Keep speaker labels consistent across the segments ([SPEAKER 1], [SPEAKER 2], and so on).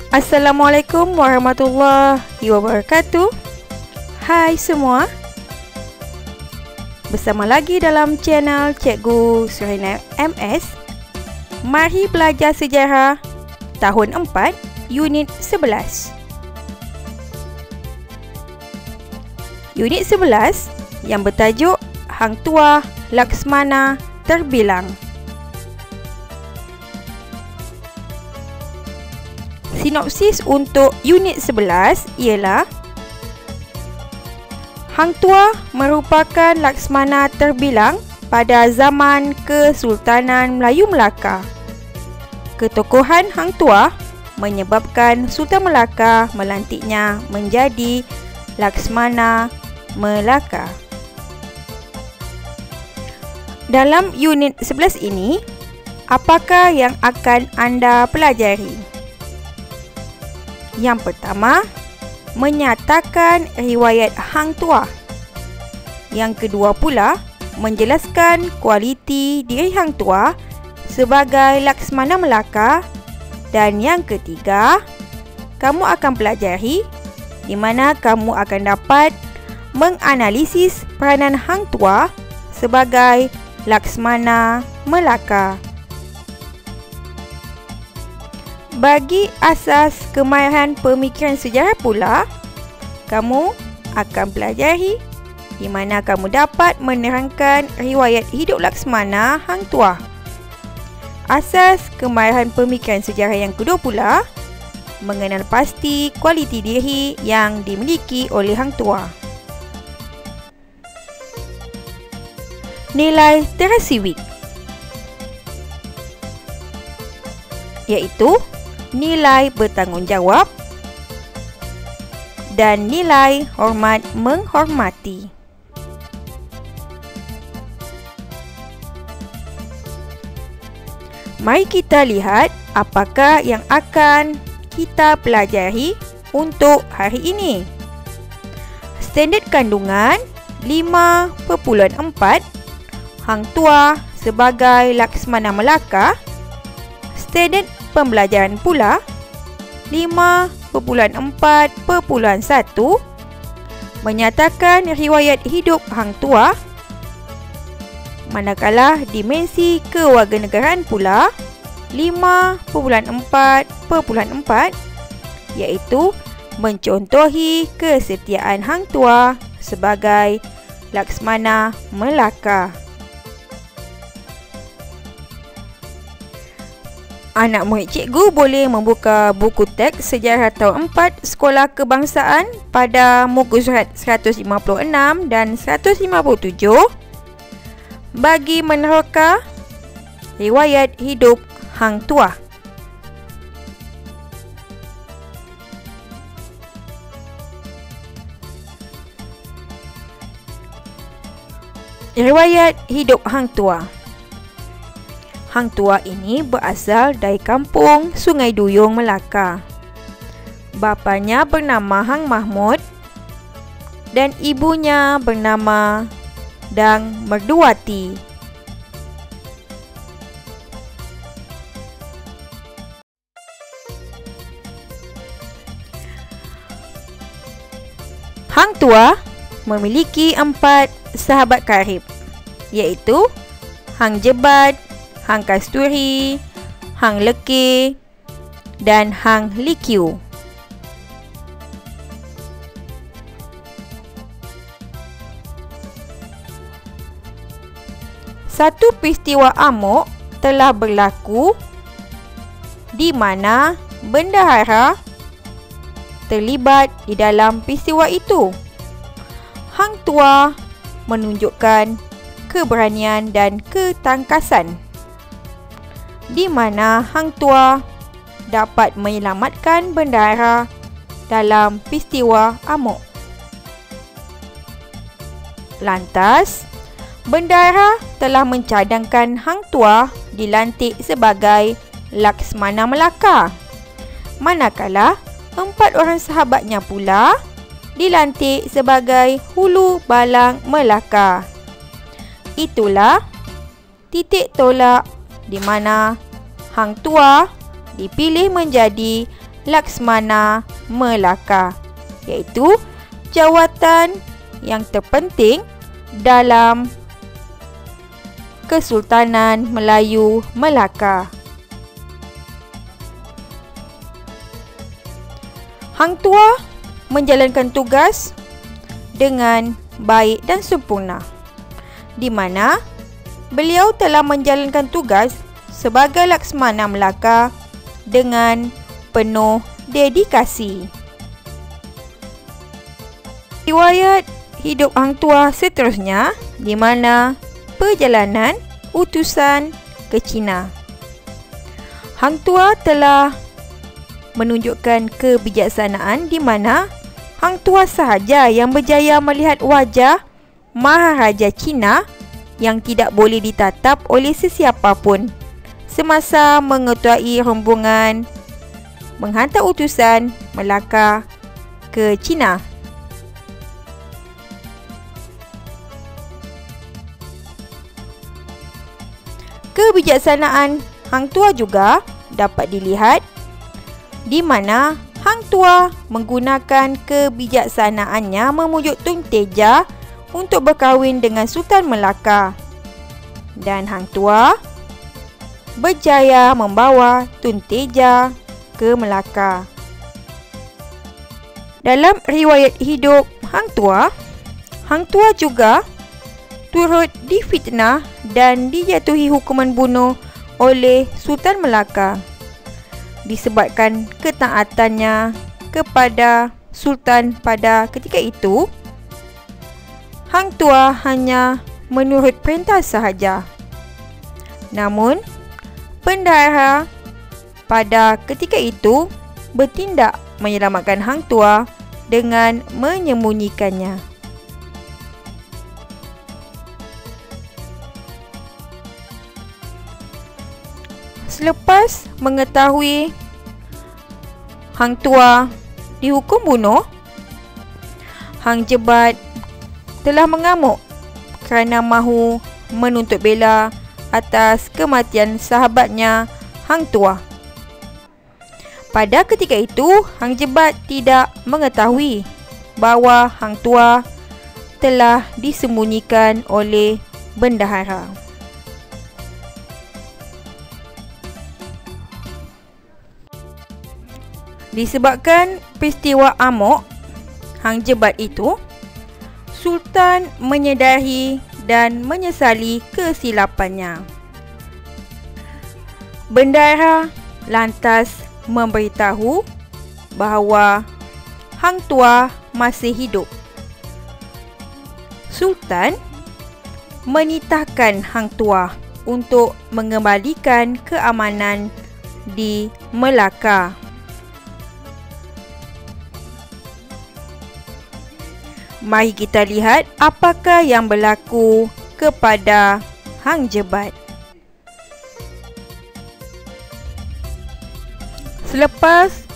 [SPEAKER 1] Assalamualaikum warahmatullahi wabarakatuh. Hai semua. Bersama lagi dalam channel Cikgu Surina MS. Mari belajar sejarah tahun 4 unit 11. Unit 11 yang bertajuk Hang Tuah Laksmana Terbilang. Sinopsis untuk unit 11 ialah Hang Tuah merupakan Laksmana terbilang pada zaman Kesultanan Melayu Melaka. Ketokohan Hang Tuah menyebabkan Sultan Melaka melantiknya menjadi Laksmana Melaka. Dalam unit 11 ini, apakah yang akan anda pelajari? Yang pertama, menyatakan riwayat Hang Tuah. Yang kedua pula, menjelaskan kualiti diri Hang Tuah sebagai Laksmana Melaka. Dan yang ketiga, kamu akan pelajari di mana kamu akan dapat menganalisis peranan Hang Tuah sebagai Laksmana Melaka. Bagi asas kemahiran pemikiran sejarah pula, kamu akan pelajari di mana kamu dapat menerangkan riwayat hidup Laksmana Hang Tuah. Asas kemahiran pemikiran sejarah yang kedua pula, mengenal pasti kualiti diri yang dimiliki oleh Hang Tuah. Nilai terasiwik iaitu nilai bertanggungjawab dan nilai hormat menghormati. Mari kita lihat apakah yang akan kita pelajari untuk hari ini. Standard kandungan 5.4 Hang Tuah sebagai Laksmana Melaka. Standard pembelajaran pula 5.4.1 menyatakan riwayat hidup Hang Tuah. Manakala dimensi kewarganegaraan pula 5.4.4 iaitu mencontohi kesetiaan Hang Tuah sebagai Laksmana Melaka. Anak murid cikgu boleh membuka buku teks sejarah tahun 4 Sekolah Kebangsaan pada muka surat 156 dan 157 bagi meneroka riwayat hidup Hang Tuah. Riwayat hidup Hang Tuah. Hang Tuah ini berasal dari kampung Sungai Duyung, Melaka. Bapanya bernama Hang Mahmud dan ibunya bernama Dang Merduwati. Hang Tuah memiliki 4 sahabat karib, iaitu Hang Jebat, Hang Kasturi, Hang Lekeh dan Hang Likiu. Satu peristiwa amok telah berlaku di mana bendahara terlibat di dalam peristiwa itu. Hang Tuah menunjukkan keberanian dan ketangkasan di mana Hang Tuah dapat menyelamatkan bendahara dalam peristiwa amok. Lantas, bendahara telah mencadangkan Hang Tuah dilantik sebagai Laksmana Melaka. Manakala 4 orang sahabatnya pula dilantik sebagai Hulu Balang Melaka. Itulah titik tolak di mana Hang Tuah dipilih menjadi Laksmana Melaka, iaitu jawatan yang terpenting dalam Kesultanan Melayu Melaka. Hang Tuah menjalankan tugas dengan baik dan sempurna, di mana beliau telah menjalankan tugas sebagai Laksmana Melaka dengan penuh dedikasi. Riwayat hidup Hang Tuah seterusnya, di mana perjalanan utusan ke China. Hang Tuah telah menunjukkan kebijaksanaan di mana Hang Tuah sahaja yang berjaya melihat wajah Maharaja China yang tidak boleh ditatap oleh sesiapa pun semasa mengetuai rombongan menghantar utusan Melaka ke China. Kebijaksanaan Hang Tuah juga dapat dilihat di mana Hang Tuah menggunakan kebijaksanaannya memujuk Tun Teja untuk berkahwin dengan Sultan Melaka, dan Hang Tuah berjaya membawa Tun Teja ke Melaka. Dalam riwayat hidup Hang Tuah juga turut difitnah dan dijatuhi hukuman bunuh oleh Sultan Melaka disebabkan ketaatannya kepada Sultan pada ketika itu. Hang Tuah hanya menurut perintah sahaja. Namun, bendahara pada ketika itu bertindak menyelamatkan Hang Tuah dengan menyembunyikannya. Selepas mengetahui Hang Tuah dihukum bunuh, Hang Jebat telah mengamuk kerana mahu menuntut bela atas kematian sahabatnya Hang Tuah. Pada ketika itu, Hang Jebat tidak mengetahui bahawa Hang Tuah telah disembunyikan oleh bendahara. Disebabkan peristiwa amok Hang Jebat itu, Sultan menyedari dan menyesali kesilapannya. Bendahara lantas memberitahu bahawa Hang Tuah masih hidup. Sultan menitahkan Hang Tuah untuk mengembalikan keamanan di Melaka. Mari kita lihat apakah yang berlaku kepada Hang Jebat. Selepas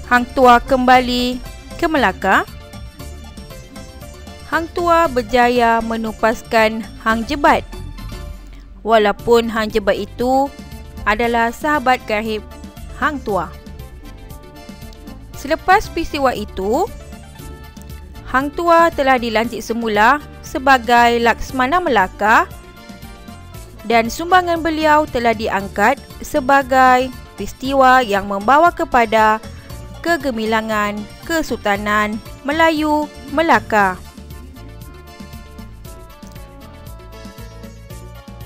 [SPEAKER 1] Hang Tuah kembali ke Melaka, Hang Tuah berjaya menupaskan Hang Jebat, walaupun Hang Jebat itu adalah sahabat karib Hang Tuah. Selepas peristiwa itu, Hang Tuah telah dilantik semula sebagai Laksmana Melaka dan sumbangan beliau telah diangkat sebagai peristiwa yang membawa kepada kegemilangan Kesultanan Melayu Melaka.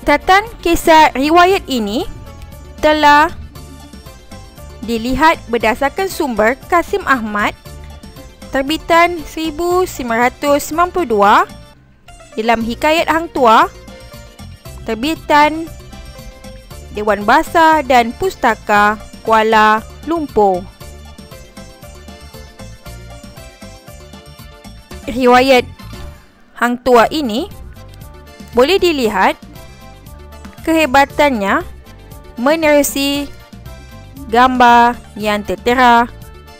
[SPEAKER 1] Catatan kisah riwayat ini telah dilihat berdasarkan sumber Kasim Ahmad, terbitan 1992, dalam Hikayat Hang Tuah, terbitan Dewan Bahasa dan Pustaka Kuala Lumpur. Riwayat Hang Tuah ini boleh dilihat kehebatannya menerusi gambar yang tertera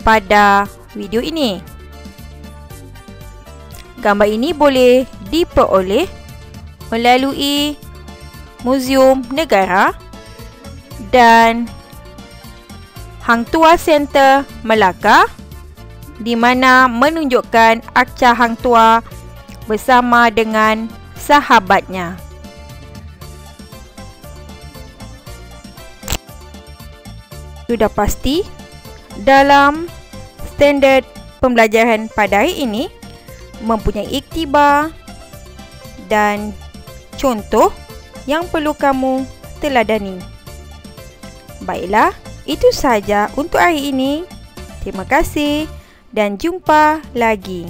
[SPEAKER 1] pada video ini. Gambar ini boleh diperoleh melalui Muzium Negara dan Hang Tuah Center Melaka, di mana menunjukkan Arca Hang Tuah bersama dengan sahabatnya. Sudah pasti dalam standard pembelajaran pada hari ini mempunyai iktibar dan contoh yang perlu kamu teladani. Baiklah, itu sahaja untuk hari ini. Terima kasih dan jumpa lagi.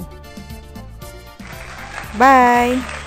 [SPEAKER 1] Bye.